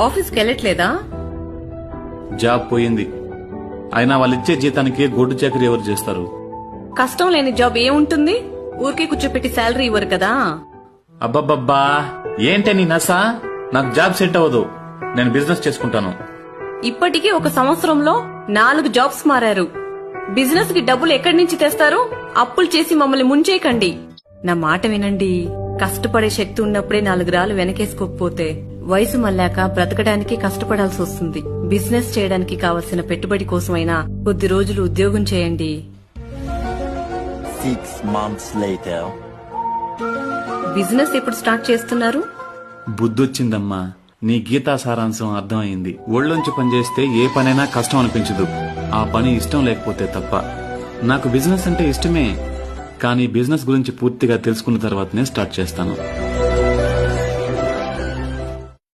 ఆఫీస్కి వెళ్ళట్లేదా? జాబ్ పోయింది. అయినా వాళ్ళిచ్చే జీతానికి గొడ్డు చాకరీ ఎవరు చేస్తారు? కష్టం లేని జాబ్ ఏముంటుంది? ఊరికే కూర్చోపెట్టి శాలరీ ఇవ్వరు కదా. అబ్బబ్బబ్బా, ఏంటే నీ నసా? నాకు జాబ్ సెట్ అవ్వదు. నేను బిజినెస్ చేసుకుంటాను. ఇప్పటికీ 1 సంవత్సరంలో 4 జాబ్స్ మారారు. బిజినెస్ కి డబ్బులు ఎక్కడి నుంచి తెస్తారు? అప్పులు చేసి మమ్మల్ని ముంచేయకండి. నా మాట వినండి. కష్టపడే శక్తి ఉన్నప్పుడే 4 రాళ్ళు వెనకేసుకోకపోతే వయసు మళ్ళాక బ్రతకడానికి కష్టపడాల్సి వస్తుంది. బిజినెస్ చేయడానికి కావలసిన పెట్టుబడి కోసమైనా కొద్ది రోజులు ఉద్యోగం చేయండి. 6 months later. బిజినెస్ ఎప్పుడు స్టార్ట్ చేస్తున్నారు? బుద్ధొచ్చిందమ్మా. నీ గీతా సారాంశం అర్థమైంది. ఒళ్ళొంచి పనిచేస్తే ఏ పనైనా కష్టం అనిపించదు. ఆ పని ఇష్టం లేకపోతే తప్ప. నాకు బిజినెస్ అంటే ఇష్టమే, కానీ బిజినెస్ గురించి పూర్తిగా తెలుసుకున్న తర్వాతనే స్టార్ట్ చేస్తాను.